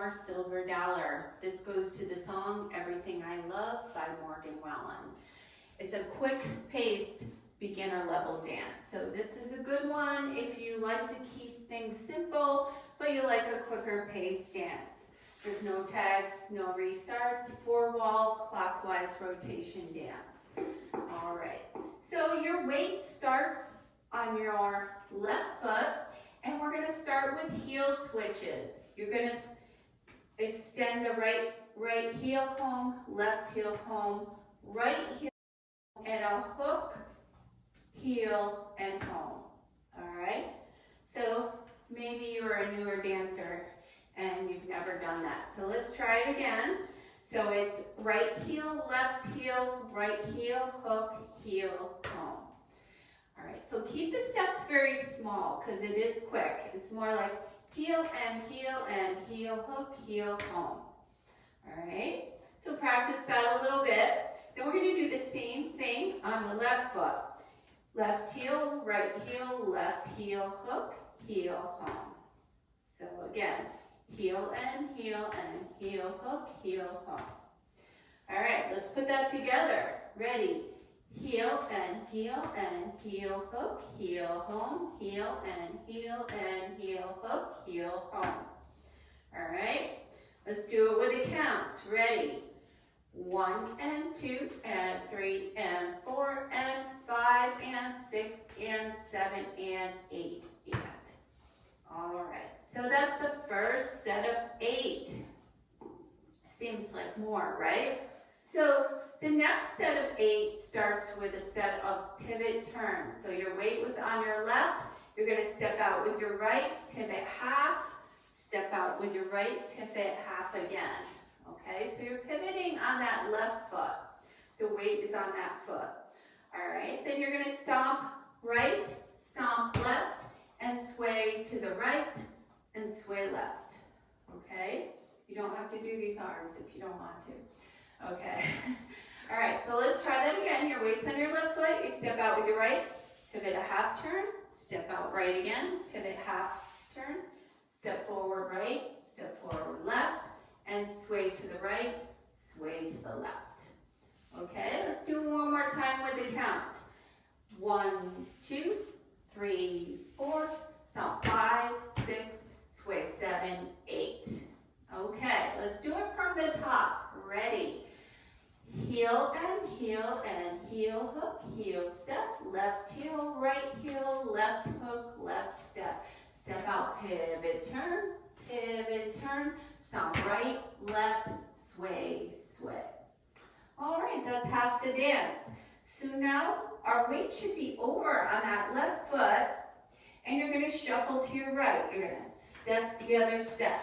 your silver dollar. This goes to the song Everything I Love by Wallen. It's a quick-paced beginner level dance. So this is a good one if you like to keep things simple, but you like a quicker paced dance. There's no tags, no restarts, 4-wall clockwise rotation dance. All right, so your weight starts on your left foot, and we're gonna start with heel switches. You're gonna extend the right heel home, left heel home, right heel, and a hook, heel, and home. All right, so maybe you're a newer dancer and you've never done that. So let's try it again. So it's right heel, right heel, hook, heel, home. All right, so keep the steps very small because it is quick. It's more like heel and heel, hook, heel, home. All right, so practice that a little bit. Then we're going to do the same thing on the left foot. Left heel, left heel, hook, heel, home. So again, heel and heel, hook, heel, home. All right, let's put that together. Ready? Heel and heel, hook, heel, home, heel and heel, hook, heel, home. All right, let's do it with the counts. Ready? 1 and 2 and 3 and 4 and 5 and 6 and 7 and 8 and. All right, so that's the first set of 8. Seems like more, right? So the next set of 8 starts with a set of pivot turns. So your weight was on your left. You're going to step out with your right, pivot half, step out with your right, pivot half again. Okay, so you're pivoting on that left foot. The weight is on that foot. All right, then you're going to stomp right, stomp left, and sway to the right, and sway left. Okay, you don't have to do these arms if you don't want to. Okay, all right, so let's try that again. Your weight's on your left foot. You step out with your right, pivot a half turn, step out right again, pivot half turn, step forward right, step forward left, and sway to the right, sway to the left. Okay, let's do it one more time with the counts. 1, 2, 3, 4, stomp 5, 6, sway 7, 8. Okay, let's do it from the top. Ready? Heel and heel, hook, heel, step, left heel, left hook, left step. Step out, pivot, turn, stomp right, left, sway, sway. All right, that's half the dance. So now our weight should be over on that left foot, and you're going to shuffle to your right. You're going to step together, step.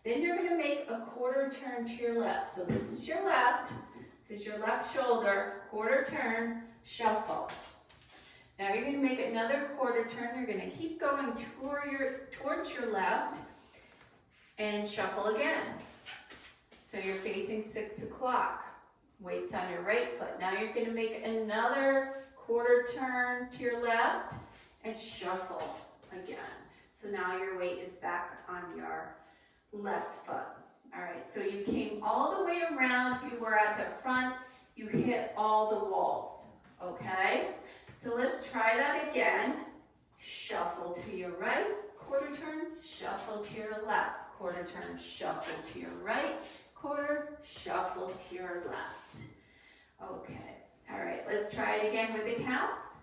Then you're going to make a quarter turn to your left. So this is your left, this is your left shoulder, quarter turn, shuffle. Now you're going to make another quarter turn. You're going to keep going towards your left and shuffle again. So you're facing 6 o'clock. Weight's on your right foot. Now you're going to make another quarter turn to your left and shuffle again. So now your weight is back on your left foot. All right, so you came all the way around. You were at the front. You hit all the walls. Okay? So let's try that again. Shuffle to your right, quarter turn, shuffle to your left, quarter turn, shuffle to your right, quarter, shuffle to your left. Okay, all right, let's try it again with the counts.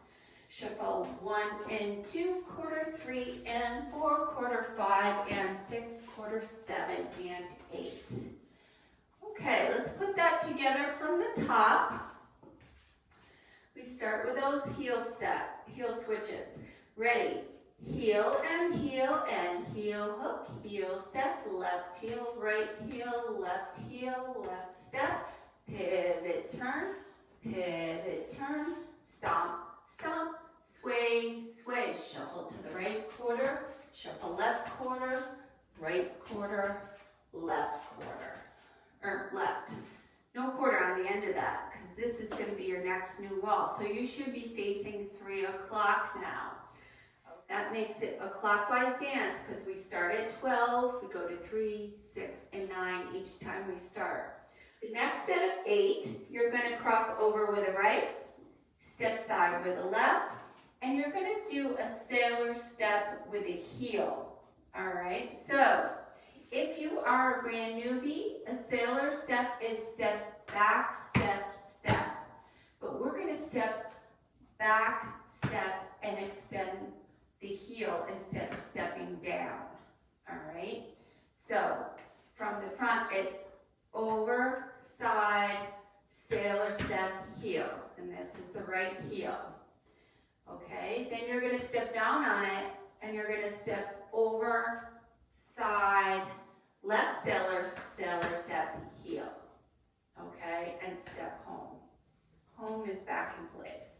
Shuffle 1 and 2, quarter 3 and 4, quarter 5 and 6, quarter 7 and 8. Okay, let's put that together from the top. We start with those heel switches. Ready? Heel and heel, hook, heel, step, left heel, left step, pivot, turn, stomp, stomp, sway, sway, shuffle to the right quarter, shuffle left quarter, right quarter, left quarter, or left. No quarter on the end of that, because this is going to be your next new wall. So you should be facing 3 o'clock now. That makes it a clockwise dance because we start at 12, we go to 3, 6, and 9 each time we start. The next set of 8, you're going to cross over with a right, step side with a left, and you're going to do a sailor step with a heel. All right, so if you are a brand newbie, a sailor step is step back, step, step. But we're going to step back, step, and extend the heel instead of stepping down. All right, so from the front, it's over, side, sailor step, heel. And this is the right heel. Okay, then you're going to step down on it, and you're going to step over, side, left sailor, sailor step, heel. Okay, and step home. Home is back in place.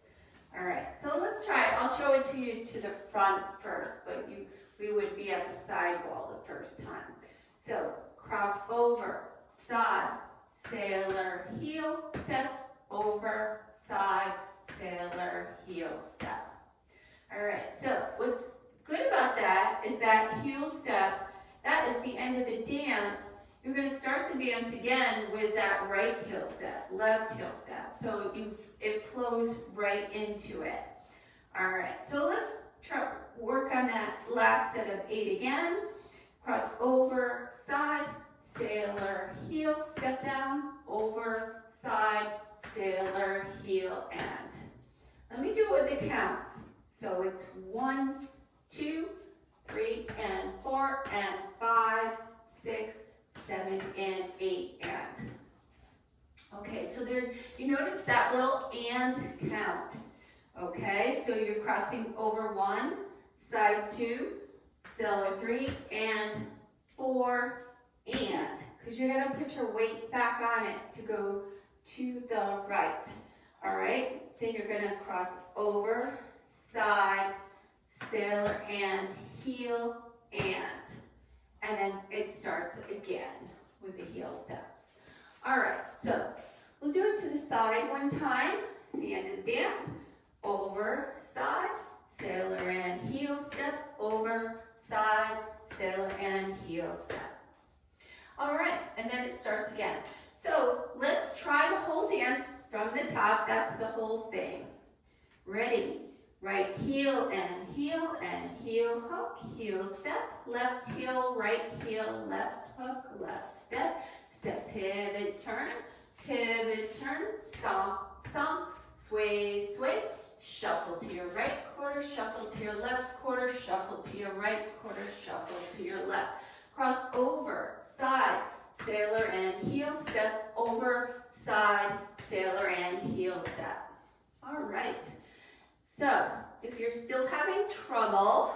All right, so let's try it. I'll show it to you to the front first, but we would be at the side wall the first time. So cross over, side, sailor, heel, step, over, side, sailor, heel, step. All right, so what's good about that is that heel step, that is the end of the dance. You're going to start the dance again with that right heel step, left heel step. So it flows right into it. All right, so let's work on that last set of 8 again. Cross over, side, sailor, heel, step down, over, side, sailor, heel, and. Let me do it with the counts. So it's 1, 2, 3, and 4, and 5, 6, 7, and 8, and. Okay, so there, you notice that little and count. Okay, so you're crossing over 1, side 2, sailor 3, and 4, and. Because you're going to put your weight back on it to go to the right. All right, then you're going to cross over, side, sailor, and heel, and then it starts again with the heel steps. All right, so we'll do it to the side one time. It's the end of the dance. Over, side, sailor, and heel step, over, side, sailor, and heel step. All right, and then it starts again. So let's try the whole dance from the top. That's the whole thing. Ready? Right heel, and heel hook, heel step, left heel, right heel, left hook, left step, step, pivot, turn, stomp, stomp, sway, sway, shuffle to your right quarter, shuffle to your left quarter, shuffle to your right quarter, shuffle to your left. Cross over, side, sailor and heel step, over, side, sailor and heel step. All right. So if you're still having trouble,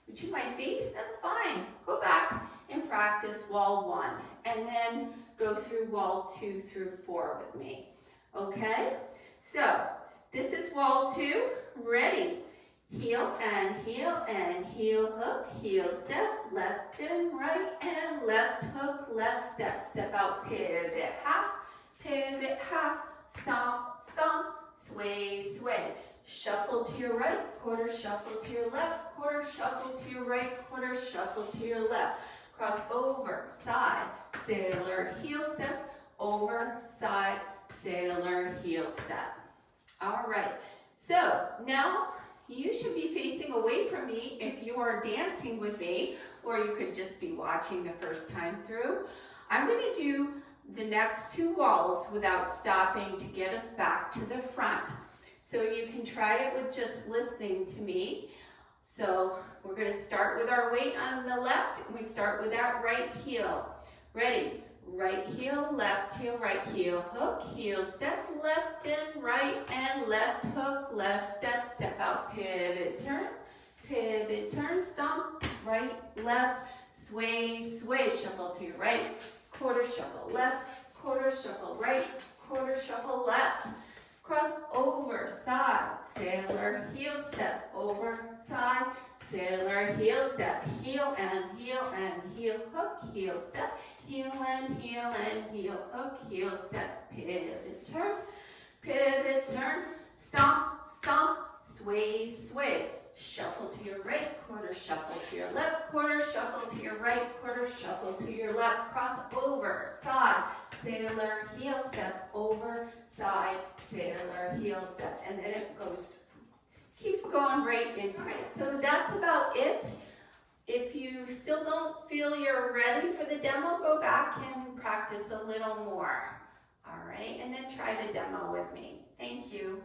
which you might be, that's fine. Go back and practice wall 1 and then go through wall 2 through 4 with me. Okay? So this is wall 2. Ready? Heel and heel hook, heel step, left and right, and left hook, left step. Step out, pivot half, stomp, stomp, sway, sway. Shuffle to your right, quarter, shuffle to your left, quarter, shuffle to your right, quarter, shuffle to your left. Cross over, side, sailor, heel step, over, side, sailor, heel step. All right, so now you should be facing away from me if you are dancing with me, or you could just be watching the first time through. I'm going to do the next 2 walls without stopping to get us back to the front. So you can try it with just listening to me. So we're going to start with our weight on the left. We start with that right heel. Ready? Right heel, right heel, hook, heel step, left and right, and left hook, left step, step out, pivot, turn, stomp, right, left, sway, sway, shuffle to your right, quarter, shuffle left, quarter, shuffle right, quarter, shuffle left. Cross over, side, sailor, heel step, over, side, sailor, heel step, heel and heel hook, heel step, heel and heel hook, heel step, pivot, turn, stomp, stomp, sway, sway. Shuffle to your right, quarter shuffle to your left, quarter shuffle to your right, quarter shuffle to your left. Cross over, side, sailor, heel step, over, side, sailor, heel step. And then it goes, keeps going right into it. So that's about it. If you still don't feel you're ready for the demo, go back and practice a little more. All right, and then try the demo with me. Thank you.